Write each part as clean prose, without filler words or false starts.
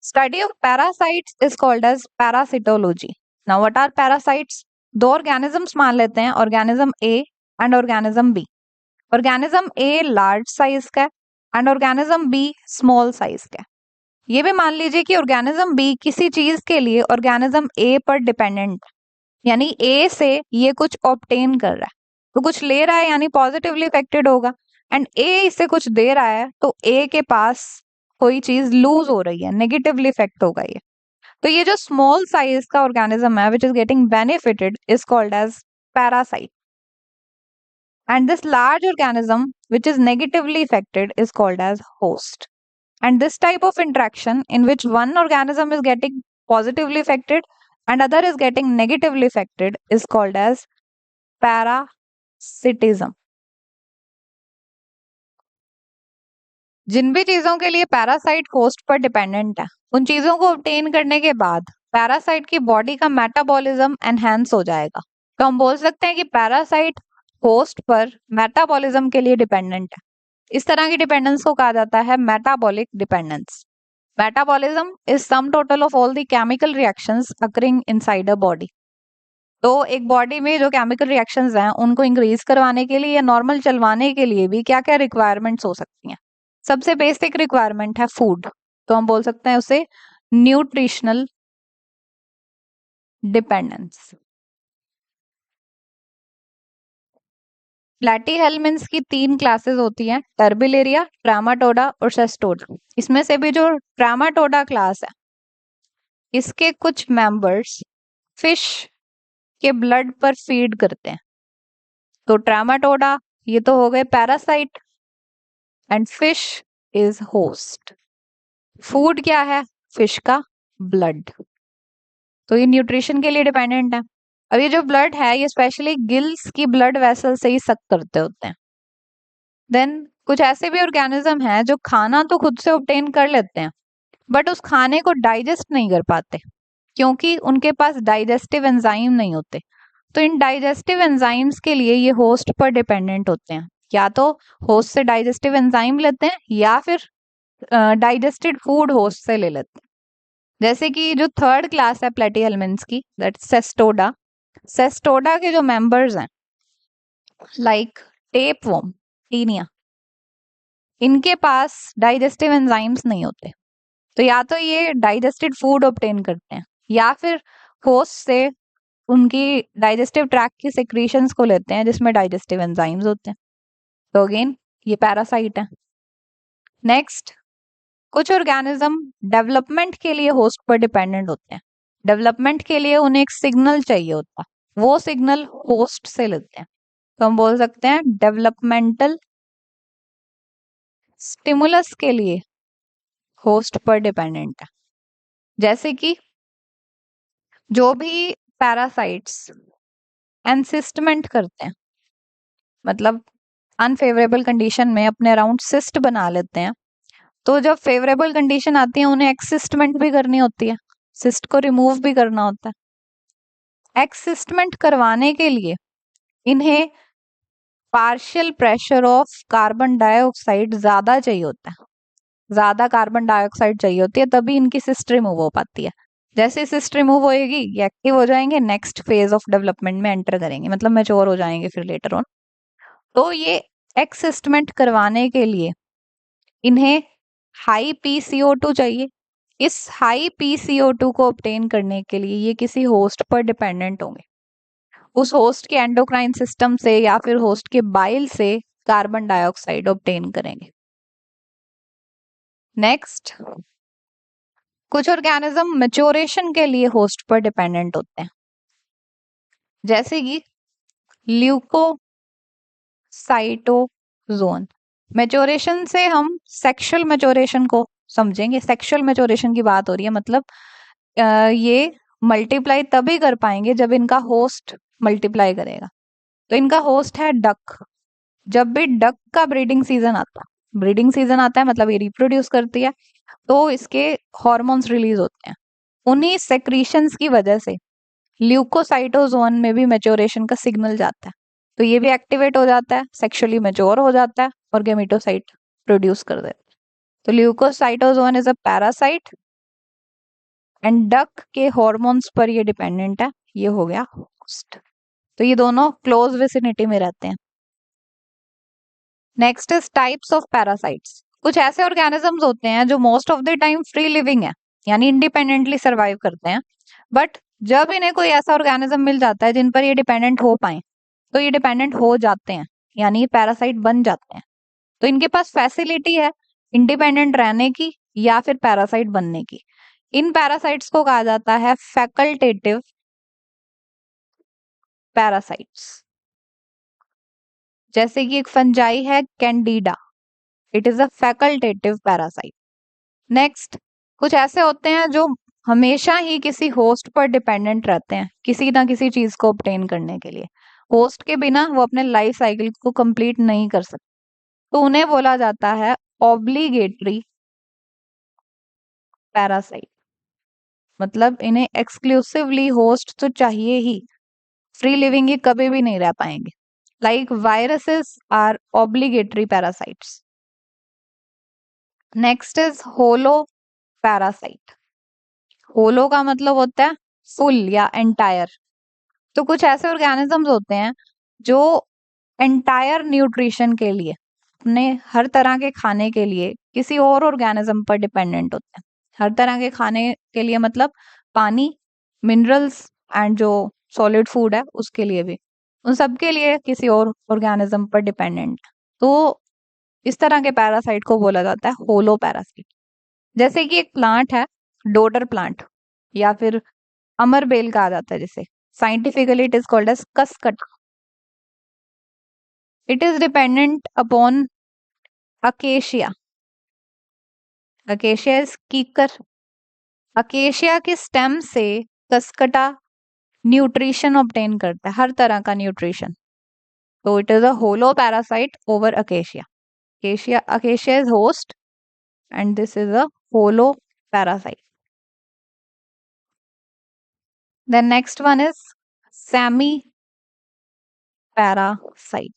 Study of parasites is called as parasitology. Now what are parasites? दो organisms मान लेते हैं, organism A and organism B. organism A large size का है and organism B small size का है. ये भी मान लीजिए कि organism B किसी चीज के लिए organism A पर डिपेंडेंट, यानी A से ये कुछ ऑब्टेन कर रहा है, तो कुछ ले रहा है यानी पॉजिटिवली इफेक्टेड होगा, एंड A इससे कुछ दे रहा है तो A के पास कोई चीज लूज हो रही है, नेगेटिवली इफेक्ट होगा ये. तो ये जो स्मॉल साइज का ऑर्गेनिज्म है which is getting benefited is called as parasite, and this large organism which is negatively affected is called as host. And this type of interaction in which one organism is getting positively affected and other is getting negatively affected is called as parasitism. जिन भी चीजों के लिए parasite host पर dependent है, उन चीजों को obtain करने के बाद पैरासाइट की बॉडी का मेटाबॉलिज्म एनहांस हो जाएगा. तो हम बोल सकते हैं कि पैरासाइट होस्ट पर मेटाबॉलिज्म के लिए डिपेंडेंट है. इस तरह की डिपेंडेंस को कहा जाता है metabolic dependence. Metabolism is sum total of all the chemical reactions occurring inside a body. तो एक बॉडी में जो केमिकल रिएक्शंस हैं उनको इंक्रीज करवाने के लिए या नॉर्मल चलवाने के लिए भी क्या क्या रिक्वायरमेंट्स हो सकती हैं. सबसे बेसिक रिक्वायरमेंट है फूड, तो हम बोल सकते हैं उसे न्यूट्रिशनल डिपेंडेंस. प्लैटीहेल्मिन्स की 3 क्लासेस होती हैं, टर्बिलेरिया, ट्रामाटोडा और सेस्टोडा. इसमें से भी जो ट्रामाटोडा क्लास है इसके कुछ मेंबर्स फिश के ब्लड पर फीड करते हैं. तो ट्रामाटोडा ये तो हो गए parasite and fish is host. Food क्या है? फिश का ब्लड. तो ये न्यूट्रिशन के लिए डिपेंडेंट है. अब ये जो ब्लड है ये स्पेशली गिल्स की ब्लड वेसल से ही सक करते होते हैं. देन कुछ ऐसे भी ऑर्गेनिज्म हैं जो खाना तो खुद से ऑब्टेन कर लेते हैं बट उस खाने को डाइजेस्ट नहीं कर पाते क्योंकि उनके पास डाइजेस्टिव एंजाइम नहीं होते. तो इन डाइजेस्टिव एंजाइम्स के लिए ये होस्ट पर डिपेंडेंट होते हैं. या तो होस्ट से डाइजेस्टिव एंजाइम लेते हैं या फिर डाइजेस्टेड फूड होस्ट से ले लेते हैं. जैसे कि जो थर्ड क्लास है प्लेटीहेल्मिन्स की, दैट सेस्टोडा. सेस्टोडा के जो मेंबर्स हैं लाइक टेपवर्म, टीनिया, इनके पास डाइजेस्टिव एंजाइम्स नहीं होते. तो या तो ये डाइजेस्टेड फूड ऑब्टेन करते हैं या फिर होस्ट से उनकी डाइजेस्टिव ट्रैक्ट की सेक्रीशंस को लेते हैं जिसमें डाइजेस्टिव एंजाइम्स होते हैं. तो अगेन ये पैरासाइट है. नेक्स्ट, कुछ ऑर्गेनिज्म डेवलपमेंट के लिए होस्ट पर डिपेंडेंट होते हैं. डेवलपमेंट के लिए उन्हें एक सिग्नल चाहिए होता है, वो सिग्नल होस्ट से लेते हैं. तो हम बोल सकते हैं डेवलपमेंटल स्टिमुलस के लिए होस्ट पर डिपेंडेंट है. जैसे कि जो भी पैरासाइट्स एनसिस्टमेंट करते हैं, मतलब अनफेवरेबल कंडीशन में अपने अराउंड सिस्ट बना लेते हैं, तो जब फेवरेबल कंडीशन आती है उन्हें एक्सिस्टमेंट भी करनी होती है, सिस्ट को रिमूव भी करना होता है. एक्सिस्टमेंट करवाने के लिए इन्हें partial pressure of carbon dioxide ज्यादा चाहिए होता है. ज्यादा कार्बन डाइऑक्साइड चाहिए होती है तभी इनकी सिस्ट रिमूव हो पाती है. जैसे सिस्ट रिमूव होएगी ये एक्टिव हो जाएंगे, नेक्स्ट फेज ऑफ डेवलपमेंट में एंटर करेंगे, मतलब मैच्योर हो जाएंगे फिर लेटर ऑन. तो ये एक्सिस्टमेंट करवाने के लिए इन्हें हाई PCO2 चाहिए. इस हाई PCO2 को ऑब्टेन करने के लिए ये किसी होस्ट पर डिपेंडेंट होंगे. उस होस्ट के एंडोक्राइन सिस्टम से या फिर होस्ट के बाइल से कार्बन डाइऑक्साइड ऑब्टेन करेंगे. नेक्स्ट, कुछ ऑर्गेनिज्म मैच्योरेशन के लिए होस्ट पर डिपेंडेंट होते हैं. जैसे कि ल्यूकोसाइटोजोन. मैच्योरेशन से हम सेक्सुअल मैच्योरेशन को समझेंगे. सेक्सुअल मैच्योरेशन की बात हो रही है, मतलब ये मल्टीप्लाई तभी कर पाएंगे जब इनका होस्ट मल्टीप्लाई करेगा. तो इनका होस्ट है डक. जब भी डक का ब्रीडिंग सीजन आता है मतलब ये रिप्रोड्यूस करती है, तो इसके हॉर्मोन्स रिलीज होते हैं. उन्हीं सेक्रीशंस की वजह से ल्यूकोसाइटोजोन में भी मैच्योरेशन का सिग्नल जाता है. तो ये भी एक्टिवेट हो जाता है, सेक्सुअली मैच्योर हो जाता है और गेमेटोसाइट प्रोड्यूस कर देता है. तो leucocytozoon is a parasite and duck के हॉर्मोन्स पर ये डिपेंडेंट है। ये हो गया होस्ट। तो ये दोनों क्लोज विसिनिटी में रहते हैं। Next is types of parasites. कुछ ऐसे ऑर्गेनिजम्स होते हैं जो most of the time free living है, यानी इंडिपेंडेंटली सर्वाइव करते हैं, बट जब इन्हें कोई ऐसा ऑर्गेनिज्म मिल जाता है जिन पर ये डिपेंडेंट हो पाए, तो ये डिपेंडेंट हो जाते हैं, यानी पैरासाइट बन जाते हैं। तो इनके पास फैसिलिटी है इंडिपेंडेंट रहने की या फिर पैरासाइट बनने की। इन पैरासाइट्स को कहा जाता है फैकल्टेटिव पैरासाइट्स। जैसे कि एक फंजाई है Candida, it is a facultative parasite. Next, कुछ ऐसे होते हैं जो हमेशा ही किसी होस्ट पर डिपेंडेंट रहते हैं किसी ना किसी चीज को ऑब्टेन करने के लिए। होस्ट के बिना वो अपने लाइफ साइकिल को कंप्लीट नहीं कर सकते, तो उन्हें बोला जाता है ऑब्लिगेटरी पैरासाइट। मतलब इन्हें एक्सक्लूसिवली होस्ट तो चाहिए ही, फ्री लिविंग ये कभी भी नहीं रह पाएंगे। Like viruses are obligatory parasites. Next is holo parasite. Holo का मतलब होता है फुल या एंटायर। तो कुछ ऐसे ऑर्गेनिजम्स होते हैं जो एंटायर न्यूट्रिशन के लिए, अपने हर तरह के खाने के लिए किसी और ऑर्गेनिज्म पर डिपेंडेंट होते हैं। हर तरह के खाने के लिए मतलब पानी, मिनरल्स एंड जो सॉलिड फूड है उसके लिए भी, उन सब के लिए किसी और ऑर्गेनिज्म पर डिपेंडेंट। तो इस तरह के पैरासाइट को बोला जाता है होलो पैरासाइट। जैसे कि एक प्लांट है डोडर प्लांट, या फिर अमरबेल कहा जाता है जिसे, scientifically it is called as cuscuta. It is dependent upon acacia. Acacia is kikar. Acacia के स्टेम से कसकटा न्यूट्रिशन ऑब्टेन करता है, हर तरह का न्यूट्रिशन। तो it is a holo parasite over acacia. Acacia is host and this is a holo parasite. Then next one is semi parasite.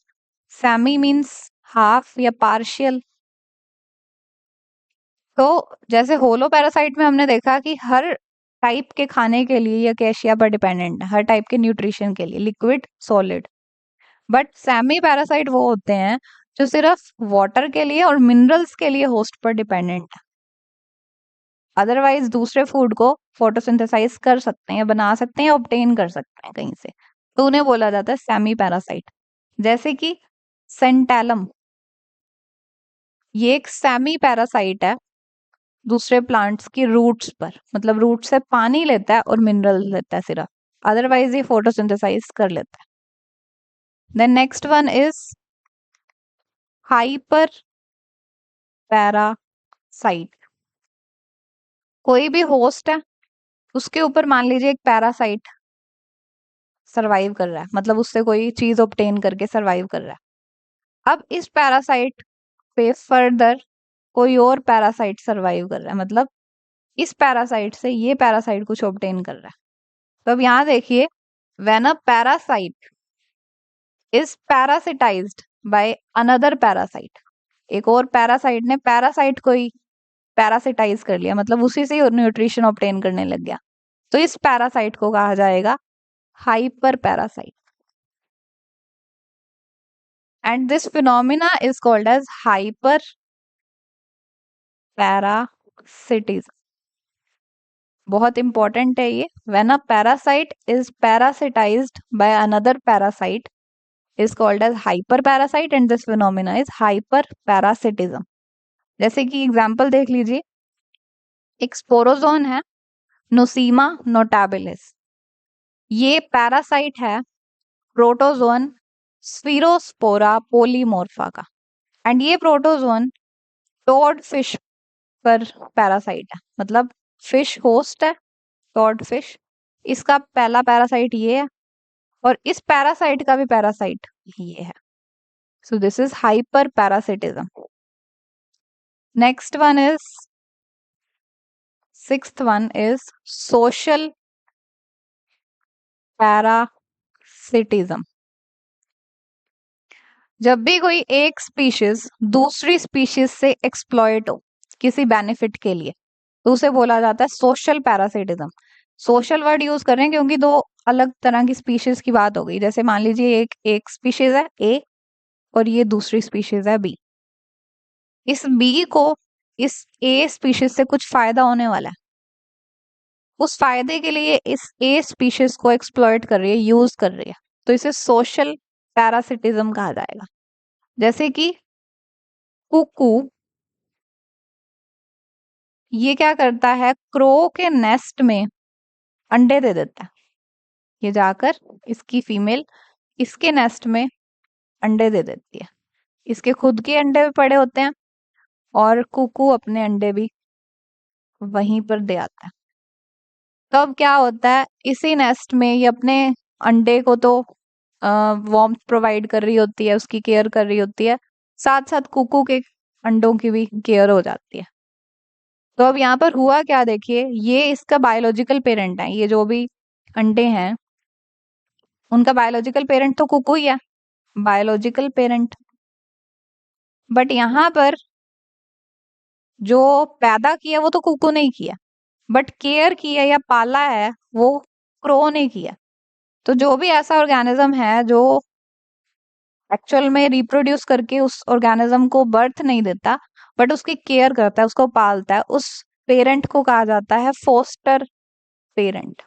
Semi means half या partial. तो जैसे होलो parasite में हमने देखा कि हर टाइप के खाने के लिए ये अकेशिया पर डिपेंडेंट है, हर टाइप के न्यूट्रिशन के लिए, liquid solid. But semi parasite वो होते हैं जो सिर्फ वाटर के लिए और मिनरल्स के लिए होस्ट पर डिपेंडेंट है। अदरवाइज दूसरे फूड को फोटोसिंथेसाइज कर सकते हैं, बना सकते हैं, ऑब्टेन कर सकते हैं कहीं से, तो उन्हें बोला जाता है सेमी पैरासाइट। जैसे कि सेंटेलम, ये एक सेमी पैरासाइट है दूसरे प्लांट्स की रूट्स पर, मतलब रूट से पानी लेता है और मिनरल लेता है सिर्फ, अदरवाइज ये फोटोसिंथेसाइज कर लेता है। Then next one is hyper parasite. कोई भी होस्ट है, उसके ऊपर मान लीजिए एक पैरासाइट सरवाइव कर रहा है, मतलब उससे कोई चीज ऑब्टेन करके सरवाइव कर रहा है। अब इस पैरासाइट पे फर्दर कोई और पैरासाइट सरवाइव कर रहा है, मतलब इस पैरासाइट से ये पैरासाइट कुछ ऑब्टेन कर रहा है। तो अब यहाँ देखिए, when a parasite is parasitized by another parasite, एक और पैरासाइट ने पैरासाइट को ही पैरासिटाइज कर लिया, मतलब उसी से न्यूट्रिशन ऑब्टेन करने लग गया, तो इस पैरासाइट को कहा जाएगा hyper parasite. And this phenomena is called as hyper parasitism. बहुत इंपॉर्टेंट है ये। When a parasite is parasitized by another parasite is called as hyperparasite and this phenomena is hyperparasitism। जैसे कि एग्जांपल देख लीजिए, एक स्पोरोजोन है नोसीमा नोटाबिलिस, ये पैरासाइट है प्रोटोजोन स्फीरोस्पोरा पोलीमोर्फा का, एंड ये प्रोटोजोन टोड फिश पर पैरासाइट है, मतलब फिश होस्ट है टोड फिश, इसका पहला पैरासाइट ये है और इस पैरासाइट का भी पैरासाइट ये है। So this is hyperparasitism. Next one is, sixth one is social parasitism। जब भी कोई एक स्पीशीज दूसरी स्पीशीज से एक्सप्लॉइट हो किसी बेनिफिट के लिए, तो उसे बोला जाता है social parasitism. Social word use कर रहे हैं क्योंकि दो अलग तरह की स्पीशीज की बात हो गई। जैसे मान लीजिए एक एक स्पीशीज है ए और ये दूसरी स्पीशीज है बी। इस बी को इस ए स्पीशीज से कुछ फायदा होने वाला है, उस फायदे के लिए इस ए स्पीशीज को एक्सप्लॉइट कर रही है, यूज कर रही है, तो इसे सोशल पैरासिटिज्म कहा जाएगा। जैसे कि कुकू, ये क्या करता है, क्रो के नेस्ट में अंडे दे देता है। ये जाकर इसकी फीमेल इसके नेस्ट में अंडे दे देती है। इसके खुद के अंडे भी पड़े होते हैं और कुकू अपने अंडे भी वहीं पर दे आता है। तो अब क्या होता है, इसी नेस्ट में ये अपने अंडे को तो वार्मथ प्रोवाइड कर रही होती है, उसकी केयर कर रही होती है, साथ साथ कुकू के अंडों की भी केयर हो जाती है। तो अब यहाँ पर हुआ क्या, देखिए ये इसका बायोलॉजिकल पेरेंट है, ये जो भी अंडे हैं उनका बायोलॉजिकल पेरेंट तो कुकू ही है, बायोलॉजिकल पेरेंट। बट यहाँ पर जो पैदा किया वो तो कुकू ने ही किया, बट केयर किया या पाला है वो क्रो ने किया। तो जो भी ऐसा ऑर्गेनिज्म है जो एक्चुअल में रिप्रोड्यूस करके उस ऑर्गेनिज्म को बर्थ नहीं देता बट उसकी केयर करता है, उसको पालता है, उस पेरेंट को कहा जाता है फोस्टर पेरेंट।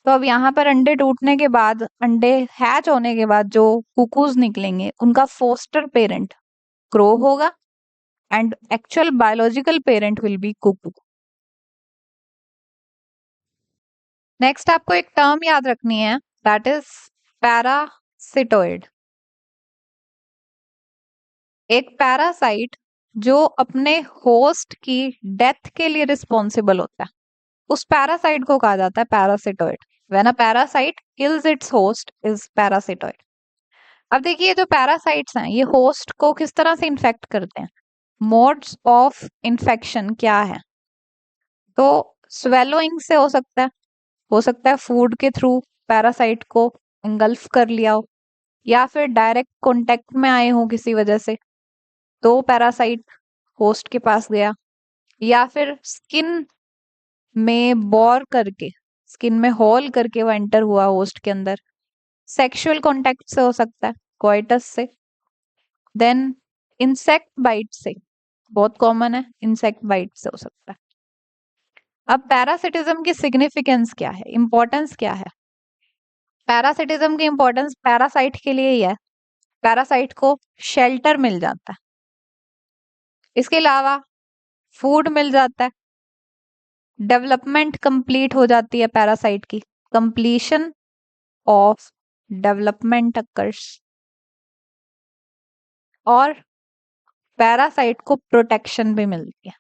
तो अब यहाँ पर अंडे टूटने के बाद, अंडे हैच होने के बाद जो कुकूज निकलेंगे उनका फोस्टर पेरेंट क्रो होगा and actual biological parent will be cuckoo. Next आपको एक टर्म याद रखनी है, दैट इज पैरासिटोइड। एक पैरासाइट जो अपने होस्ट की डेथ के लिए रिस्पॉन्सिबल होता है, उस पैरासाइट को कहा जाता है parasitoid. When a parasite kills it's host is parasitoid. अब देखिए जो पैरासाइट्स हैं ये होस्ट को किस तरह से इन्फेक्ट करते हैं, मोड्स ऑफ इन्फेक्शन क्या है। तो स्वेलोइंग से हो सकता है फूड के थ्रू पैरासाइट को इंगल्फ कर लिया हो, या फिर डायरेक्ट कांटेक्ट में आए हो किसी वजह से तो पैरासाइट होस्ट के पास गया, या फिर स्किन में बोर करके, स्किन में होल करके वो एंटर हुआ होस्ट के अंदर। सेक्सुअल कांटेक्ट से हो सकता है, कोइटस से। देन इंसेक्ट बाइट से, बहुत कॉमन है, इंसेक्ट बाइट से हो सकता है। अब पैरासिटिज्म की सिग्निफिकेंस क्या है, इंपॉर्टेंस क्या है। पैरासिटिज्म की इंपॉर्टेंस पैरासाइट के लिए ही है, पैरासाइट को शेल्टर मिल जाता है, इसके अलावा फूड मिल जाता है, डेवलपमेंट कंप्लीट हो जाती है पैरासाइट की, कंप्लीशन ऑफ डेवलपमेंट अकर्स, और पैरासाइट को प्रोटेक्शन भी मिलती है।